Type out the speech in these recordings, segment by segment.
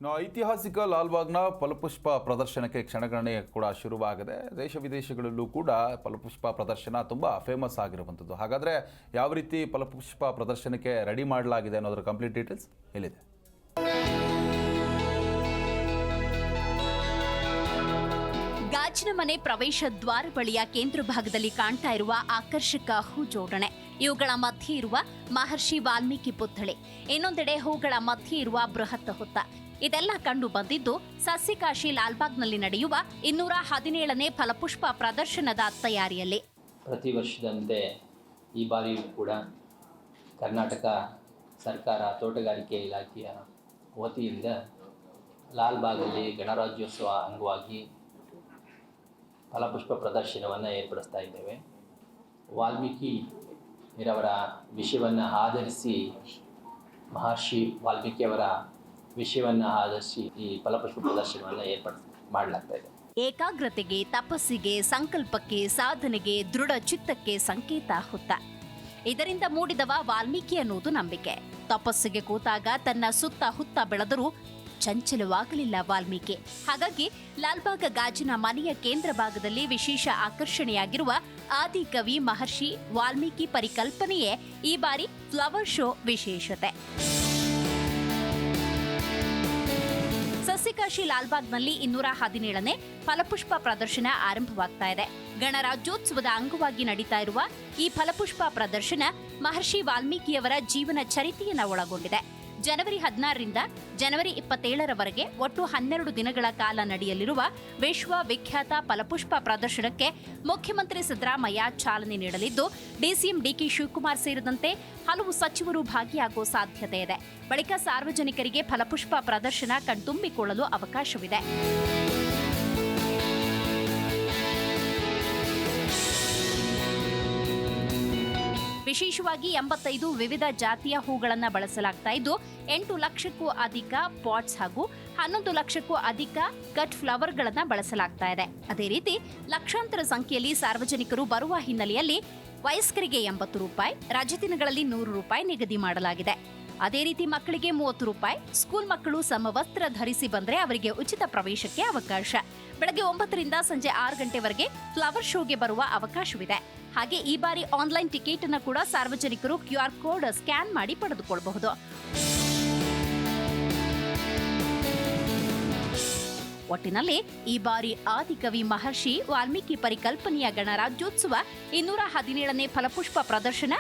ಐತಿಹಾಸಿಕ ಲಾಲ್ಬಾಗ್ನ ಫಲಪುಷ್ಪ ಪ್ರದರ್ಶನಕ್ಕೆ ಕ್ಷಣಗಣನೆ ಕೂಡ ಶುರುವಾಗಿದೆ. ದೇಶ ವಿದೇಶಗಳಲ್ಲೂ ಕೂಡ ಫಲಪುಷ್ಪ ಪ್ರದರ್ಶನ ತುಂಬ ಫೇಮಸ್ ಆಗಿರುವಂಥದ್ದು. ಹಾಗಾದರೆ ಯಾವ ರೀತಿ ಫಲಪುಷ್ಪ ಪ್ರದರ್ಶನಕ್ಕೆ ರೆಡಿ ಮಾಡಲಾಗಿದೆ ಅನ್ನೋದರ ಕಂಪ್ಲೀಟ್ ಡೀಟೇಲ್ಸ್ ಇಲ್ಲಿದೆ. ಗಾಜಿನ ಮನೆ ಪ್ರವೇಶ ದ್ವಾರ ಬಳಿಯ ಕೇಂದ್ರ ಭಾಗದಲ್ಲಿ ಕಾಣ್ತಾ ಇರುವ ಆಕರ್ಷಕ ಹೂ ಜೋಡಣೆ, ಇವುಗಳ ಮಧ್ಯೆ ಇರುವ ಮಹರ್ಷಿ ವಾಲ್ಮೀಕಿ ಪುತ್ಥಳಿ, ಇನ್ನೊಂದೆಡೆ ಹೂಗಳ ಮಧ್ಯೆ ಇರುವ ಬೃಹತ್ ಹುತ್ತ, ಇದೆಲ್ಲ ಕಂಡು ಬಂದಿದ್ದು ಸಸ್ಯಕಾಶಿ ಲಾಲ್ಬಾಗ್ನಲ್ಲಿ ನಡೆಯುವ 217ನೇ ಫಲಪುಷ್ಪ ಪ್ರದರ್ಶನದ ತಯಾರಿಯಲ್ಲಿ. ಪ್ರತಿ ವರ್ಷದಂತೆ ಈ ಬಾರಿಯೂ ಕೂಡ ಕರ್ನಾಟಕ ಸರ್ಕಾರ ತೋಟಗಾರಿಕೆ ಇಲಾಖೆಯ ವತಿಯಿಂದ ಲಾಲ್ಬಾಗಲ್ಲಿ ಗಣರಾಜ್ಯೋತ್ಸವ ಅಂಗವಾಗಿ ಫಲಪುಷ್ಪ ಪ್ರದರ್ಶನವನ್ನು ಏರ್ಪಡಿಸ್ತಾ ಇದ್ದೇವೆ. ವಾಲ್ಮೀಕಿ ರವರ ವಿಷಯವನ್ನು ಆಧರಿಸಿ, ಮಹರ್ಷಿ ವಾಲ್ಮೀಕಿಯವರ ವಿಷಯವನ್ನು ಆಧರಿಸಿ ಈ ಫಲಪುಷ್ಪ ಪ್ರದರ್ಶನವನ್ನು ಮಾಡಲಾಗ್ತಾ ಇದೆ. ಏಕಾಗ್ರತೆಗೆ, ತಪಸ್ಸಿಗೆ, ಸಂಕಲ್ಪಕ್ಕೆ, ಸಾಧನೆಗೆ, ದೃಢ ಚಿತ್ತಕ್ಕೆ ಸಂಕೇತ ಹುತ್ತ. ಇದರಿಂದ ಮೂಡಿದವ ವಾಲ್ಮೀಕಿ ಅನ್ನೋದು ನಂಬಿಕೆ. ತಪಸ್ಸಿಗೆ ಕೂತಾಗ ತನ್ನ ಸುತ್ತ ಹುತ್ತ ಬೆಳೆದರೂ ಚಂಚಲವಾಗಲಿಲ್ಲ ವಾಲ್ಮೀಕಿ. ಹಾಗಾಗಿ ಲಾಲ್ಬಾಗ್ ಗಾಜಿನ ಮನೆಯ ಕೇಂದ್ರ ಭಾಗದಲ್ಲಿ ವಿಶೇಷ ಆಕರ್ಷಣೆಯಾಗಿರುವ ಆದಿಕವಿ ಮಹರ್ಷಿ ವಾಲ್ಮೀಕಿ ಪರಿಕಲ್ಪನೆಯೇ ಈ ಬಾರಿ ಫ್ಲವರ್ ಶೋ ವಿಶೇಷತೆ. ಸಸ್ಯಕಾಶಿ ಲಾಲ್ಬಾಗ್ನಲ್ಲಿ 217ನೇ ಫಲಪುಷ್ಪ ಪ್ರದರ್ಶನ ಆರಂಭವಾಗ್ತಾ ಇದೆ. ಗಣರಾಜ್ಯೋತ್ಸವದ ಅಂಗವಾಗಿ ನಡೀತಾ ಇರುವ ಈ ಫಲಪುಷ್ಪ ಪ್ರದರ್ಶನ ಮಹರ್ಷಿ ವಾಲ್ಮೀಕಿಯವರ ಜೀವನ ಚರಿತೆಯನ್ನು ಒಳಗೊಂಡಿದೆ. ಜನವರಿ 16ರಿಂದ ಜನವರಿ 27ರವರೆಗೆ ಒಟ್ಟು 12 ದಿನಗಳ ಕಾಲ ನಡೆಯಲಿರುವ ವಿಶ್ವವಿಖ್ಯಾತ ಫಲಪುಷ್ಪ ಪ್ರದರ್ಶನಕ್ಕೆ ಮುಖ್ಯಮಂತ್ರಿ ಸಿದ್ದರಾಮಯ್ಯ ಚಾಲನೆ ನೀಡಲಿದ್ದು, ಡಿಸಿಎಂ ಡಿಕೆ ಶಿವಕುಮಾರ್ ಸೇರಿದಂತೆ ಹಲವು ಸಚಿವರು ಭಾಗಿಯಾಗುವ ಸಾಧ್ಯತೆ ಇದೆ. ಬಳಿಕ ಸಾರ್ವಜನಿಕರಿಗೆ ಫಲಪುಷ್ಪ ಪ್ರದರ್ಶನ ಕಣ್ತುಂಬಿಕೊಳ್ಳಲು ಅವಕಾಶವಿದೆ. ವಿಶೇಷವಾಗಿ 85 ವಿವಿಧ ಜಾತಿಯ ಹೂಗಳನ್ನು ಬಳಸಲಾಗ್ತಾ ಇದ್ದು, 8 ಲಕ್ಷಕ್ಕೂ ಅಧಿಕ ಪಾಟ್ಸ್ ಹಾಗೂ 11 ಲಕ್ಷಕ್ಕೂ ಅಧಿಕ ಕಟ್ ಫ್ಲವರ್ಗಳನ್ನು ಬಳಸಲಾಗ್ತಾ ಇದೆ. ಅದೇ ರೀತಿ ಲಕ್ಷಾಂತರ ಸಂಖ್ಯೆಯಲ್ಲಿ ಸಾರ್ವಜನಿಕರು ಬರುವ ಹಿನ್ನೆಲೆಯಲ್ಲಿ ವಯಸ್ಕರಿಗೆ 80 ರೂಪಾಯಿ, ರಜಾದಿನಗಳಲ್ಲಿ 100 ರೂಪಾಯಿ ನಿಗದಿ ಮಾಡಲಾಗಿದೆ. ಅದೇ ರೀತಿ ಮಕ್ಕಳಿಗೆ 30 ರೂಪಾಯಿ, ಸ್ಕೂಲ್ ಮಕ್ಕಳು ಸಮವಸ್ತ್ರ ಧರಿಸಿ ಬಂದರೆ ಅವರಿಗೆ ಉಚಿತ ಪ್ರವೇಶಕ್ಕೆ ಅವಕಾಶ. ಬೆಳಗ್ಗೆ 9ರಿಂದ ಸಂಜೆ 6 ಗಂಟೆವರೆಗೆ ಫ್ಲವರ್ ಶೋಗೆ ಬರುವ ಅವಕಾಶವಿದೆ. ಹಾಗೆ ಈ ಬಾರಿ ಆನ್ಲೈನ್ ಟಿಕೆಟ್ ಅನ್ನು ಕೂಡ ಸಾರ್ವಜನಿಕರು QR ಕೋಡ್ ಸ್ಕ್ಯಾನ್ ಮಾಡಿ ಪಡೆದುಕೊಳ್ಳಬಹುದು. ಒಟ್ಟಿನಲ್ಲಿ ಈ ಬಾರಿ ಆದಿಕವಿ ಮಹರ್ಷಿ ವಾಲ್ಮೀಕಿ ಪರಿಕಲ್ಪನೆಯ ಗಣರಾಜ್ಯೋತ್ಸವ 217ನೇ ಫಲಪುಷ್ಪ ಪ್ರದರ್ಶನ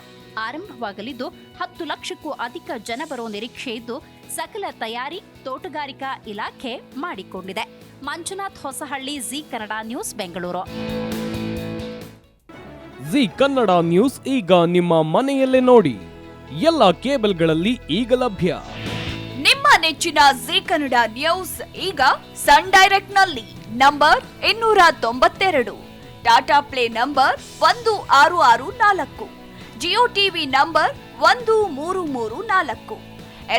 ಆರಂಭವಾಗಲಿದ್ದು 10 ಲಕ್ಷಕ್ಕೂ ಅಧಿಕ ಜನ ಬರೋ ನಿರೀಕ್ಷೆ ಇದ್ದು, ಸಕಲ ತಯಾರಿ ತೋಟಗಾರಿಕಾ ಇಲಾಖೆ ಮಾಡಿಕೊಂಡಿದೆ. Manjunath Hosahalli, G Kannada news, Bengaluru. G Kannada news ಈಗ ನಿಮ್ಮ ಮನೆಯಲ್ಲೇ ನೋಡಿ. ಎಲ್ಲ ಕೇಬಲ್ಗಳಲ್ಲಿ ಈಗ ಲಭ್ಯ. ನಿಮ್ಮ ನೆಚ್ಚಿನ ಜಿ ಕನ್ನಡ ನ್ಯೂಸ್ ಈಗ ಸನ್ ಡೈರೆಕ್ಟ್ ನಲ್ಲಿ number 292, Tata play number 1664, Jio TV number 1334,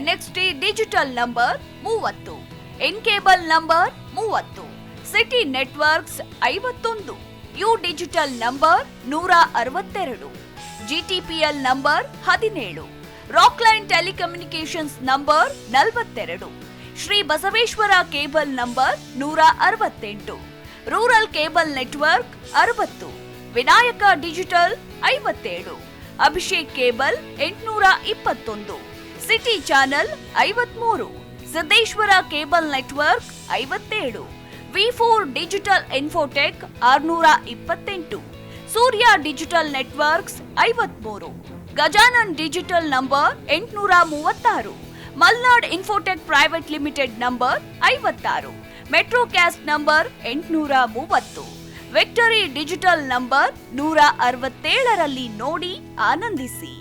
NXT digital number 30, in cable number 30, city networks 51, U digital number 162, GTPL number 17, Rockline telecommunications number 42, Shri Basaveshwara cable number 168, rural cable network 60, Vinayaka digital 57, Abhishek cable 821, city channel 53, Siddeshwara cable network 57, V4 digital Infotech 628, Surya digital networks 53, Gajanan digital number 836, Malnad Infotech private limited number 56, Metrocast number 830, Victory Digital number 167ರಲ್ಲಿ ನೋಡಿ ಆನಂದಿಸಿ.